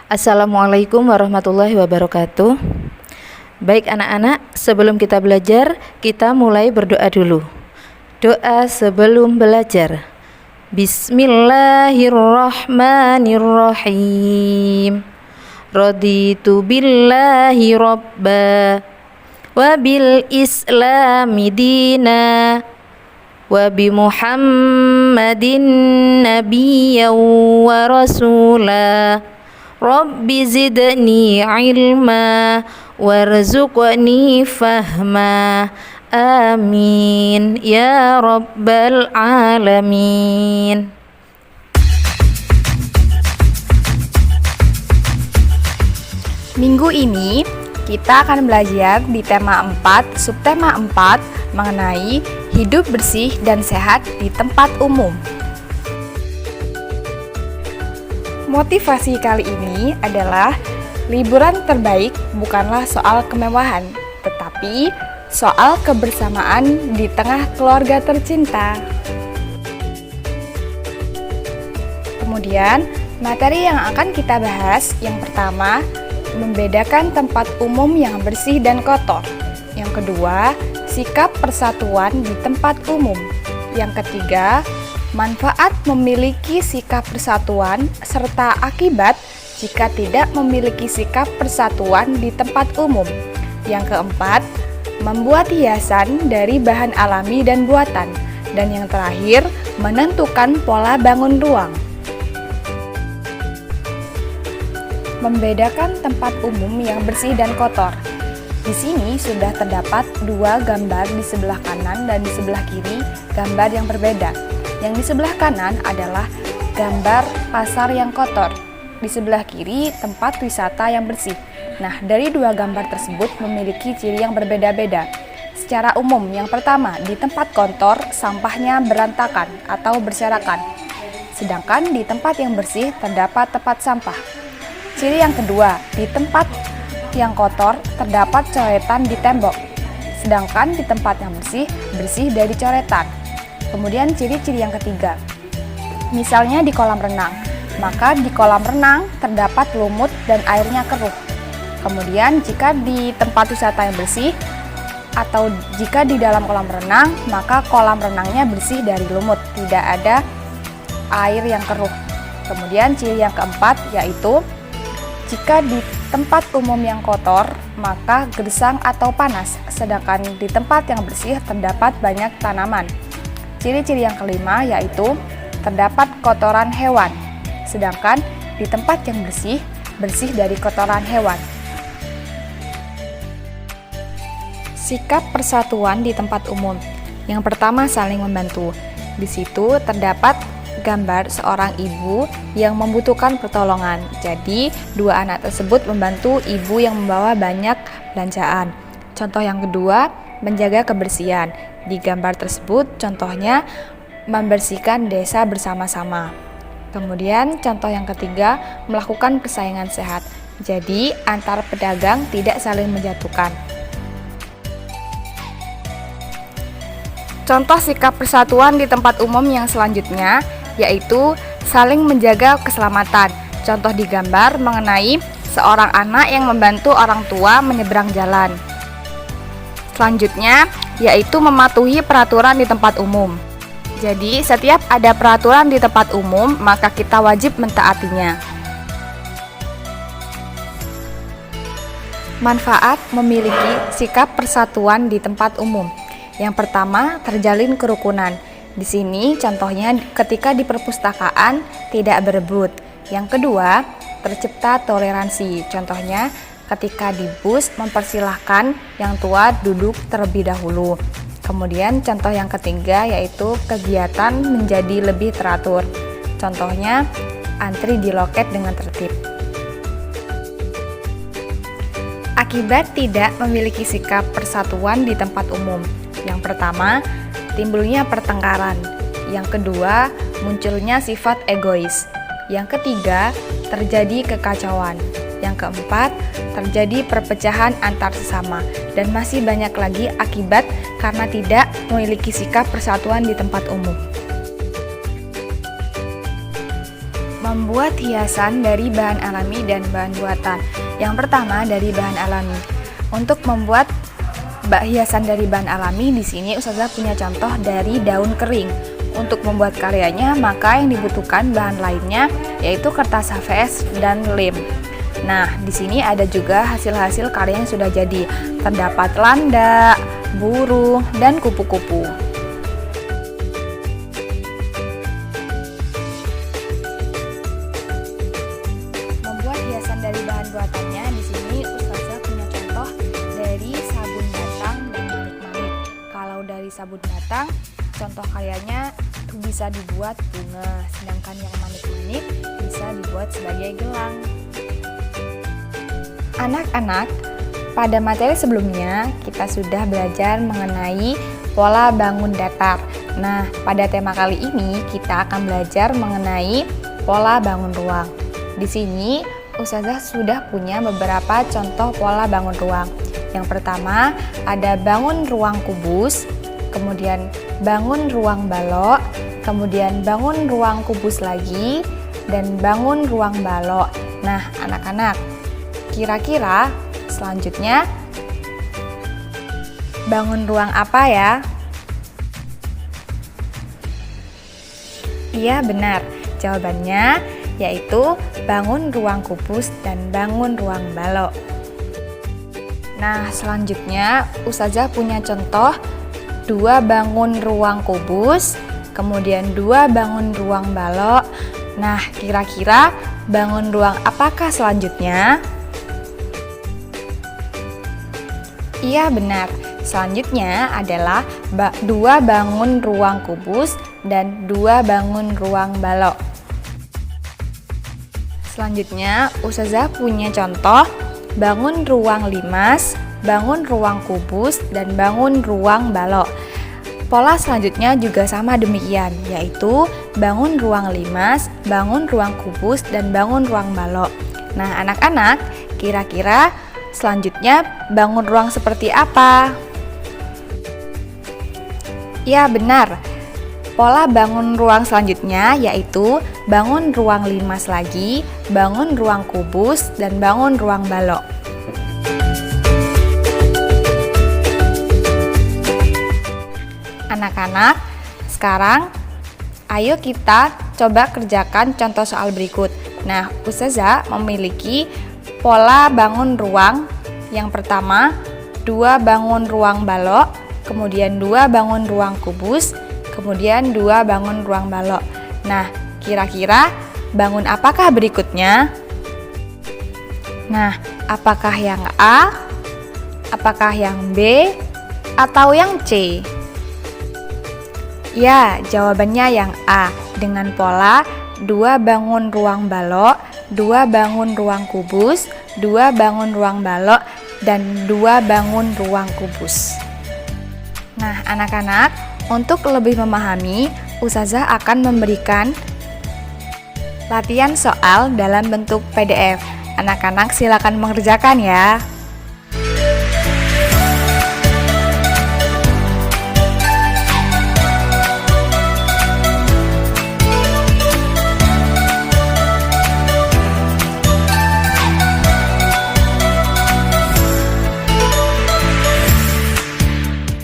Assalamualaikum warahmatullahi wabarakatuh. Baik anak-anak, sebelum kita belajar, kita mulai berdoa dulu. Doa sebelum belajar. Bismillahirrahmanirrahim. Raditu billahi rabba wa bil islami dina wa bi Muhammadin nabiyyan wa rasula. Rabbi zidni ilma warzuqni fahma. Amin ya rabbal alamin. Minggu ini kita akan belajar di tema 4, subtema 4 mengenai hidup bersih dan sehat di tempat umum. Motivasi kali ini adalah liburan terbaik bukanlah soal kemewahan, tetapi soal kebersamaan di tengah keluarga tercinta. Kemudian, materi yang akan kita bahas yang pertama, membedakan tempat umum yang bersih dan kotor. Yang kedua, sikap persatuan di tempat umum. Yang ketiga, manfaat memiliki sikap persatuan serta akibat jika tidak memiliki sikap persatuan di tempat umum. Yang keempat, membuat hiasan dari bahan alami dan buatan. Dan yang terakhir, menentukan pola bangun ruang. Membedakan tempat umum yang bersih dan kotor. Di sini sudah terdapat dua gambar di sebelah kanan dan di sebelah kiri, gambar yang berbeda. Yang di sebelah kanan adalah gambar pasar yang kotor. Di sebelah kiri tempat wisata yang bersih. Nah, dari dua gambar tersebut memiliki ciri yang berbeda-beda. Secara umum, yang pertama, di tempat kotor sampahnya berantakan atau berserakan. Sedangkan di tempat yang bersih terdapat tempat sampah. Ciri yang kedua, di tempat yang kotor terdapat coretan di tembok. Sedangkan di tempat yang bersih dari coretan. Kemudian ciri-ciri yang ketiga, misalnya di kolam renang, maka di kolam renang terdapat lumut dan airnya keruh. Kemudian jika di tempat wisata yang bersih atau jika di dalam kolam renang, maka kolam renangnya bersih dari lumut, tidak ada air yang keruh. Kemudian ciri yang keempat yaitu jika di tempat umum yang kotor, maka gersang atau panas, sedangkan di tempat yang bersih terdapat banyak tanaman. Ciri-ciri yang kelima yaitu terdapat kotoran hewan, sedangkan di tempat yang bersih dari kotoran hewan. Sikap persatuan di tempat umum. Yang pertama, saling membantu. Di situ terdapat gambar seorang ibu yang membutuhkan pertolongan. Jadi, dua anak tersebut membantu ibu yang membawa banyak belanjaan. Contoh yang kedua, menjaga kebersihan. Di gambar tersebut contohnya membersihkan desa bersama-sama. Kemudian contoh yang ketiga, melakukan persaingan sehat. Jadi antar pedagang tidak saling menjatuhkan. Contoh sikap persatuan di tempat umum yang selanjutnya yaitu saling menjaga keselamatan. Contoh di gambar mengenai seorang anak yang membantu orang tua menyeberang jalan. Selanjutnya yaitu mematuhi peraturan di tempat umum. Jadi setiap ada peraturan di tempat umum maka kita wajib mentaatinya. Manfaat memiliki sikap persatuan di tempat umum. Yang pertama, terjalin kerukunan. Di sini contohnya ketika di perpustakaan tidak berebut. Yang kedua, tercipta toleransi. Contohnya ketika di bus mempersilahkan yang tua duduk terlebih dahulu. Kemudian contoh yang ketiga yaitu kegiatan menjadi lebih teratur. Contohnya antri di loket dengan tertib. Akibat tidak memiliki sikap persatuan di tempat umum. Yang pertama, timbulnya pertengkaran. Yang kedua, munculnya sifat egois. Yang ketiga, terjadi kekacauan. Yang keempat, terjadi perpecahan antar sesama. Dan masih banyak lagi akibat karena tidak memiliki sikap persatuan di tempat umum. Membuat hiasan dari bahan alami dan bahan buatan. Yang pertama dari bahan alami. Untuk membuat hiasan dari bahan alami, di sini Ustazah punya contoh dari daun kering. Untuk membuat karyanya, maka yang dibutuhkan bahan lainnya yaitu kertas HVS dan lem. Nah, di sini ada juga hasil-hasil karya yang sudah jadi. Terdapat landak, burung, dan kupu-kupu. Membuat hiasan dari bahan buatannya, di sini Ustazah punya contoh dari sabun batang dan manik-manik. Kalau dari sabun batang, contoh karyanya itu bisa dibuat bunga, sedangkan yang manik-manik bisa dibuat sebagai gelang. Anak-anak, pada materi sebelumnya kita sudah belajar mengenai pola bangun datar. Nah, pada tema kali ini kita akan belajar mengenai pola bangun ruang. Di sini Ustazah sudah punya beberapa contoh pola bangun ruang. Yang pertama ada bangun ruang kubus, kemudian bangun ruang balok, kemudian bangun ruang kubus lagi, dan bangun ruang balok. Nah, anak-anak, kira-kira selanjutnya bangun ruang apa ya? Iya, benar. Jawabannya yaitu bangun ruang kubus dan bangun ruang balok. Nah, selanjutnya Ustazah punya contoh 2 bangun ruang kubus, kemudian 2 bangun ruang balok. Nah, kira-kira bangun ruang apakah selanjutnya? Iya, benar. Selanjutnya adalah 2 bangun ruang kubus dan 2 bangun ruang balok. Selanjutnya, Ustazah punya contoh bangun ruang limas, bangun ruang kubus, dan bangun ruang balok. Pola selanjutnya juga sama demikian, yaitu bangun ruang limas, bangun ruang kubus, dan bangun ruang balok. Nah, anak-anak, kira-kira selanjutnya bangun ruang seperti apa? Ya, benar. Pola bangun ruang selanjutnya yaitu bangun ruang limas lagi, bangun ruang kubus, dan bangun ruang balok. Anak-anak, sekarang ayo kita coba kerjakan contoh soal berikut. Nah, Ustazah memiliki pola bangun ruang. Yang pertama, 2 bangun ruang balok, kemudian 2 bangun ruang kubus, kemudian 2 bangun ruang balok. Nah, kira-kira bangun apakah berikutnya? Nah, apakah yang A, apakah yang B, atau yang C? Ya, jawabannya yang A, dengan pola 2 bangun ruang balok, 2 bangun ruang kubus, 2 bangun ruang balok, dan 2 bangun ruang kubus. Nah, anak-anak, untuk lebih memahami, Ustazah akan memberikan latihan soal dalam bentuk PDF. Anak-anak silakan mengerjakan ya.